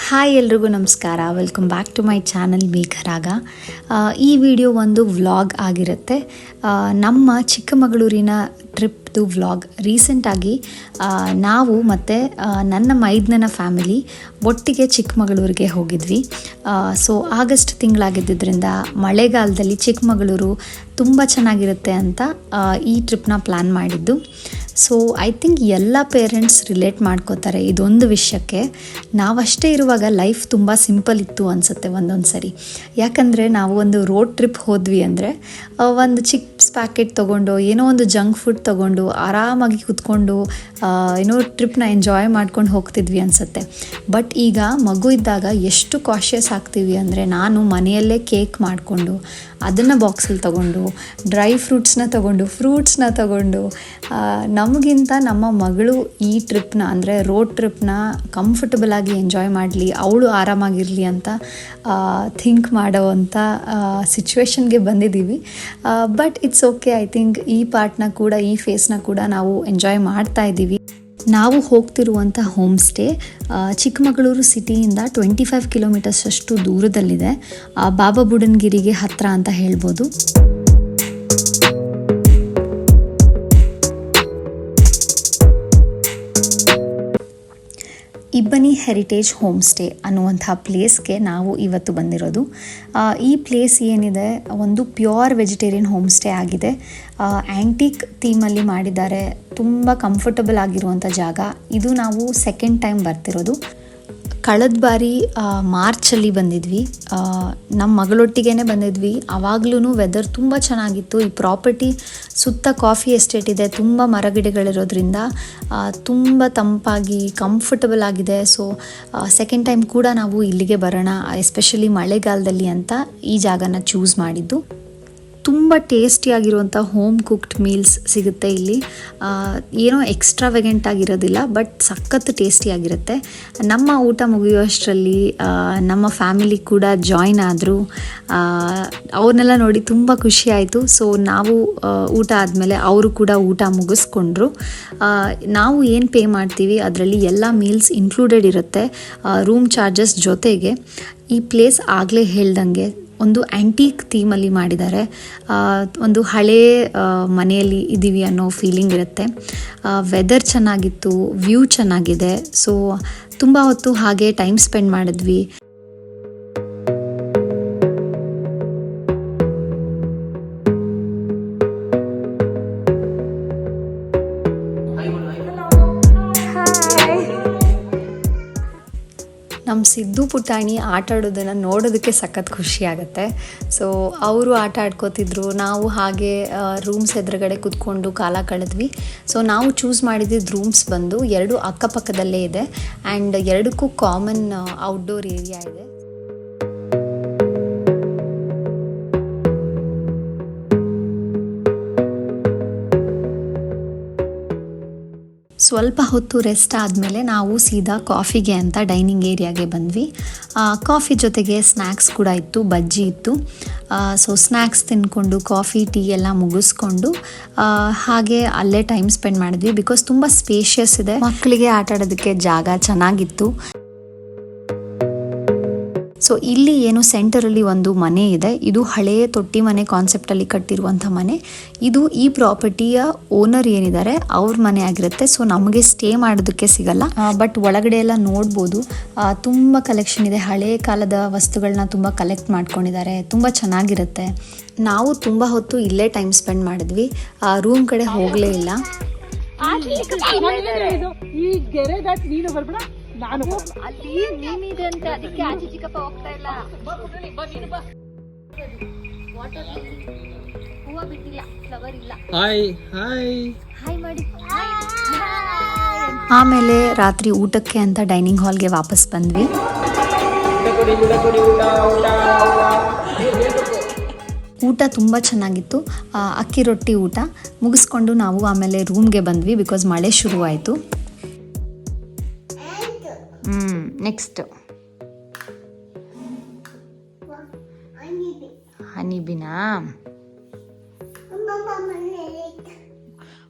Hi ಎಲ್ರಿಗೂ ನಮಸ್ಕಾರ. Welcome back to my channel Megharaga. ಈ ವಿಡಿಯೋ ಒಂದು ವ್ಲಾಗ್ ಆಗಿರುತ್ತೆ. ನಮ್ಮ ಚಿಕ್ಕಮಗಳೂರಿನ ಟ್ರಿಪ್ದು ವ್ಲಾಗ್. ರೀಸೆಂಟಾಗಿ ನಾವು ಮತ್ತು ನನ್ನ ಮೈದ್ನನ ಫ್ಯಾಮಿಲಿ ಒಟ್ಟಿಗೆ ಚಿಕ್ಕಮಗಳೂರಿಗೆ ಹೋಗಿದ್ವಿ. ಸೊ ಆಗಸ್ಟ್ ತಿಂಗಳಾಗಿದ್ದರಿಂದ ಮಳೆಗಾಲದಲ್ಲಿ ಚಿಕ್ಕಮಗಳೂರು ತುಂಬ ಚೆನ್ನಾಗಿರುತ್ತೆ ಅಂತ ಈ ಟ್ರಿಪ್ನ ಪ್ಲ್ಯಾನ್ ಮಾಡಿದ್ದು. ಸೊ ಐ ಥಿಂಕ್ ಎಲ್ಲ ಪೇರೆಂಟ್ಸ್ ರಿಲೇಟ್ ಮಾಡ್ಕೋತಾರೆ ಇದೊಂದು ವಿಷಯಕ್ಕೆ. ನಾವಷ್ಟೇ ಇರುವಾಗ ಲೈಫ್ ತುಂಬ ಸಿಂಪಲ್ ಇತ್ತು ಅನಿಸುತ್ತೆ ಒಂದೊಂದು ಸರಿ. ಯಾಕಂದರೆ ನಾವು ಒಂದು ರೋಡ್ ಟ್ರಿಪ್ ಹೋದ್ವಿ ಅಂದರೆ ಒಂದು ಚಿಪ್ಸ್ ಪ್ಯಾಕೆಟ್ ತೊಗೊಂಡು ಏನೋ ಒಂದು ಜಂಕ್ ಫುಡ್ ತೊಗೊಂಡು ಆರಾಮಾಗಿ ಕೂತ್ಕೊಂಡು ಏನೋ ಟ್ರಿಪ್ನ ಎಂಜಾಯ್ ಮಾಡ್ಕೊಂಡು ಹೋಗ್ತಿದ್ವಿ ಅನಿಸುತ್ತೆ. ಬಟ್ ಈಗ ಮಗು ಇದ್ದಾಗ ಎಷ್ಟು ಕಾಷಿಯಸ್ ಆಗ್ತೀವಿ ಅಂದರೆ, ನಾನು ಮನೆಯಲ್ಲೇ ಕೇಕ್ ಮಾಡಿಕೊಂಡು ಅದನ್ನು ಬಾಕ್ಸಲ್ಲಿ ತೊಗೊಂಡು ಡ್ರೈ ಫ್ರೂಟ್ಸ್ನ ತೊಗೊಂಡು ನಮಗಿಂತ ನಮ್ಮ ಮಗಳು ಈ ಟ್ರಿಪ್ನ ಅಂದರೆ ರೋಡ್ ಟ್ರಿಪ್ನ ಕಂಫರ್ಟಬಲಾಗಿ ಎಂಜಾಯ್ ಮಾಡಲಿ, ಅವಳು ಆರಾಮಾಗಿರಲಿ ಅಂತ ಥಿಂಕ್ ಮಾಡೋವಂಥ ಸಿಚುವೇಶನ್ಗೆ ಬಂದಿದ್ದೀವಿ. But it's okay. I think ಈ ಪಾರ್ಟ್ನ ಕೂಡ, ಈ ಫೇಸ್ನ ಕೂಡ ನಾವು ಎಂಜಾಯ್ ಮಾಡ್ತಾ ಇದ್ದೀವಿ. ನಾವು ಹೋಗ್ತಿರುವಂಥ ಹೋಮ್ ಸ್ಟೇ ಚಿಕ್ಕಮಗಳೂರು ಸಿಟಿಯಿಂದ 25 ಕಿಲೋಮೀಟರ್ಸ್ ಅಷ್ಟು ದೂರದಲ್ಲಿದೆ. ಬಾಬಾ ಬುಡನ್ಗಿರಿಗೆ ಹತ್ತಿರ ಅಂತ ಹೇಳ್ಬೋದು. ಇಬ್ಬನಿ ಹೆರಿಟೇಜ್ ಹೋಮ್ ಸ್ಟೇ ಅನ್ನುವಂಥ ಪ್ಲೇಸ್ಗೆ ನಾವು ಇವತ್ತು ಬಂದಿರೋದು. ಈ ಪ್ಲೇಸ್ ಏನಿದೆ, ಒಂದು ಪ್ಯೂರ್ ವೆಜಿಟೇರಿಯನ್ ಹೋಮ್ ಸ್ಟೇ ಆಗಿದೆ. ಆ್ಯಂಟಿಕ್ ಥೀಮಲ್ಲಿ ಮಾಡಿದ್ದಾರೆ. ತುಂಬ ಕಂಫರ್ಟಬಲ್ ಆಗಿರುವಂಥ ಜಾಗ ಇದು. ನಾವು ಸೆಕೆಂಡ್ ಟೈಮ್ ಬರ್ತಿರೋದು. ಕಳೆದ ಬಾರಿ ಮಾರ್ಚಲ್ಲಿ ಬಂದಿದ್ವಿ. ನಮ್ಮ ಮಗಳೊಟ್ಟಿಗೆ ಬಂದಿದ್ವಿ. ಆವಾಗ್ಲೂ ವೆದರ್ ತುಂಬ ಚೆನ್ನಾಗಿತ್ತು. ಈ ಪ್ರಾಪರ್ಟಿ ಸುತ್ತ ಕಾಫಿ ಎಸ್ಟೇಟ್ ಇದೆ, ತುಂಬ ಮರಗಿಡಗಳಿರೋದ್ರಿಂದ ತುಂಬ ತಂಪಾಗಿ ಕಂಫರ್ಟಬಲ್ ಆಗಿದೆ. ಸೊ ಸೆಕೆಂಡ್ ಟೈಮ್ ಕೂಡ ನಾವು ಇಲ್ಲಿಗೆ ಬರೋಣ, ಎಸ್ಪೆಷಲಿ ಮಳೆಗಾಲದಲ್ಲಿ ಅಂತ ಈ ಜಾಗನ ಚೂಸ್ ಮಾಡಿದ್ದು. ತುಂಬ ಟೇಸ್ಟಿಯಾಗಿರುವಂಥ ಹೋಮ್ ಕುಕ್ಡ್ ಮೀಲ್ಸ್ ಸಿಗುತ್ತೆ ಇಲ್ಲಿ. ಏನೋ ಎಕ್ಸ್ಟ್ರಾವೆಗೆಂಟ್ ಆಗಿರೋದಿಲ್ಲ, ಬಟ್ ಸಖತ್ ಟೇಸ್ಟಿಯಾಗಿರುತ್ತೆ. ನಮ್ಮ ಊಟ ಮುಗಿಯುವಷ್ಟರಲ್ಲಿ ನಮ್ಮ ಫ್ಯಾಮಿಲಿ ಕೂಡ ಜಾಯ್ನ್ ಆದರು. ಅವ್ರನ್ನೆಲ್ಲ ನೋಡಿ ತುಂಬ ಖುಷಿ ಆಯಿತು. ಸೊ ನಾವು ಊಟ ಆದಮೇಲೆ ಅವರು ಕೂಡ ಊಟ ಮುಗಿಸ್ಕೊಂಡ್ರು. ನಾವು ಏನು ಪೇ ಮಾಡ್ತೀವಿ ಅದರಲ್ಲಿ ಎಲ್ಲ ಮೀಲ್ಸ್ ಇನ್ಕ್ಲೂಡೆಡ್ ಇರುತ್ತೆ, ರೂಮ್ ಚಾರ್ಜಸ್ ಜೊತೆಗೆ. ಈ ಪ್ಲೇಸ್ ಆಗಲೇ ಹೇಳ್ದಂಗೆ ಒಂದು ಆ್ಯಂಟೀಕ್ ಥೀಮಲ್ಲಿ ಮಾಡಿದ್ದಾರೆ. ಒಂದು ಹಳೇ ಮನೆಯಲ್ಲಿ ಇದ್ದೀವಿ ಅನ್ನೋ ಫೀಲಿಂಗ್ ಇರುತ್ತೆ. ವೆದರ್ ಚೆನ್ನಾಗಿತ್ತು, ವ್ಯೂ ಚೆನ್ನಾಗಿದೆ. ಸೊ ತುಂಬ ಹೊತ್ತು ಹಾಗೆ ಟೈಮ್ ಸ್ಪೆಂಡ್ ಮಾಡಿದ್ವಿ. ನಮ್ಮ ಸಿದ್ದು ಪುಟಾಣಿ ಆಟ ಆಡೋದನ್ನು ನೋಡೋದಕ್ಕೆ ಸಖತ್ ಖುಷಿ ಆಗುತ್ತೆ. ಸೊ ಅವರು ಆಟ ಆಡ್ಕೋತಿದ್ರು, ನಾವು ಹಾಗೆ ರೂಮ್ಸ್ ಎದುರುಗಡೆ ಕೂತ್ಕೊಂಡು ಕಾಲ ಕಳೆದ್ವಿ. ಸೊ ನಾವು ಚೂಸ್ ಮಾಡಿದ್ದು ರೂಮ್ಸ್ ಬಂದು 2 ಅಕ್ಕಪಕ್ಕದಲ್ಲೇ ಇದೆ ಆ್ಯಂಡ್ 2ಕ್ಕೂ ಕಾಮನ್ ಔಟ್ಡೋರ್ ಏರಿಯಾ ಇದೆ. ಸ್ವಲ್ಪ ಹೊತ್ತು ರೆಸ್ಟ್ ಆದಮೇಲೆ ನಾವು ಸೀದಾ ಕಾಫಿಗೆ ಅಂತ ಡೈನಿಂಗ್ ಏರಿಯಾಗೆ ಬಂದ್ವಿ. ಕಾಫಿ ಜೊತೆಗೆ ಸ್ನ್ಯಾಕ್ಸ್ ಕೂಡ ಇತ್ತು, ಬಜ್ಜಿ ಇತ್ತು. ಸೊ ಸ್ನ್ಯಾಕ್ಸ್ ತಿಂದ್ಕೊಂಡು ಕಾಫಿ ಟೀ ಎಲ್ಲ ಮುಗಿಸ್ಕೊಂಡು ಹಾಗೆ ಅಲ್ಲೇ ಟೈಮ್ ಸ್ಪೆಂಡ್ ಮಾಡಿದ್ವಿ. ಬಿಕಾಸ್ ತುಂಬ ಸ್ಪೇಷಿಯಸ್ ಇದೆ, ಮಕ್ಕಳಿಗೆ ಆಟ ಆಡೋದಕ್ಕೆ ಜಾಗ ಚೆನ್ನಾಗಿತ್ತು. ಸೊ ಇಲ್ಲಿ ಏನು ಸೆಂಟರಲ್ಲಿ ಒಂದು ಮನೆ ಇದೆ. ಇದು ಹಳೆಯ ತೊಟ್ಟಿ ಮನೆ ಕಾನ್ಸೆಪ್ಟಲ್ಲಿ ಕಟ್ಟಿರುವಂಥ ಮನೆ. ಇದು ಈ ಪ್ರಾಪರ್ಟಿಯ ಓನರ್ ಏನಿದ್ದಾರೆ ಅವ್ರ ಮನೆ ಆಗಿರುತ್ತೆ. ಸೊ ನಮಗೆ ಸ್ಟೇ ಮಾಡೋದಕ್ಕೆ ಸಿಗಲ್ಲ, ಬಟ್ ಒಳಗಡೆ ಎಲ್ಲ ನೋಡ್ಬೋದು. ತುಂಬ ಕಲೆಕ್ಷನ್ ಇದೆ, ಹಳೆಯ ಕಾಲದ ವಸ್ತುಗಳನ್ನ ತುಂಬ ಕಲೆಕ್ಟ್ ಮಾಡ್ಕೊಂಡಿದ್ದಾರೆ. ತುಂಬ ಚೆನ್ನಾಗಿರುತ್ತೆ. ನಾವು ತುಂಬ ಹೊತ್ತು ಇಲ್ಲೇ ಟೈಮ್ ಸ್ಪೆಂಡ್ ಮಾಡಿದ್ವಿ, ರೂಮ್ ಕಡೆ ಹೋಗಲೇ ಇಲ್ಲ. ಅಲ್ಲಿ ನೀನಿದೆ ಅಂತ ಅದಕ್ಕೆ ಆಚೆ ಚಿಕ್ಕಪ್ಪ ಹೋಗ್ತಾ ಇಲ್ಲ. ವಾಟರ್ ಹೂವ ಬಿಟ್ಟಿಲ್ಲ, ಫ್ಲವರ್ ಇಲ್ಲ. ಹಾಯ್ ಮಾಡಿ. ಆಮೇಲೆ ರಾತ್ರಿ ಊಟಕ್ಕೆ ಅಂತ ಡೈನಿಂಗ್ ಹಾಲ್ಗೆ ವಾಪಸ್ ಬಂದ್ವಿ. ಊಟ ತುಂಬ ಚೆನ್ನಾಗಿತ್ತು. ಅಕ್ಕಿ ರೊಟ್ಟಿ ಊಟ ಮುಗಿಸ್ಕೊಂಡು ನಾವು ಆಮೇಲೆ ರೂಮ್ಗೆ ಬಂದ್ವಿ. ಬಿಕಾಸ್ ಮಳೆ ಶುರುವಾಯಿತು. ನೆಕ್ಸ್ಟ್ ಹನಿಬಿನಾ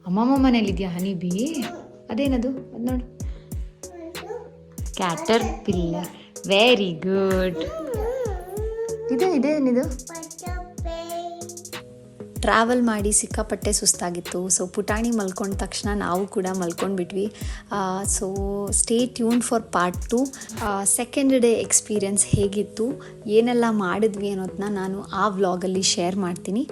ಅಮ್ಮಮ್ಮ ಮನೇಲಿದ್ಯಾ ಹನಿಬಿ? ಅದೇನದು? ಅದು ನೋಡು, ಕ್ಯಾಟರ್ ಪಿಲ್ಲರ್. Very good. ಇದೇನಿದು? ಟ್ರಾವೆಲ್ ಮಾಡಿ ಸಿಕ್ಕಾಪಟ್ಟೆ ಸುಸ್ತಾಗಿತ್ತು. ಸೊ ಪುಟಾಣಿ ಮಲ್ಕೊಂಡ ತಕ್ಷಣ ನಾವು ಕೂಡ ಮಲ್ಕೊಂಡ್ಬಿಟ್ವಿ. So stay tuned for part 2. Second day experience ಹೇಗಿತ್ತು, ಏನೆಲ್ಲ ಮಾಡಿದ್ವಿ ಅನ್ನೋದನ್ನ ನಾನು ಆ ವ್ಲಾಗಲ್ಲಿ ಶೇರ್ ಮಾಡ್ತೀನಿ.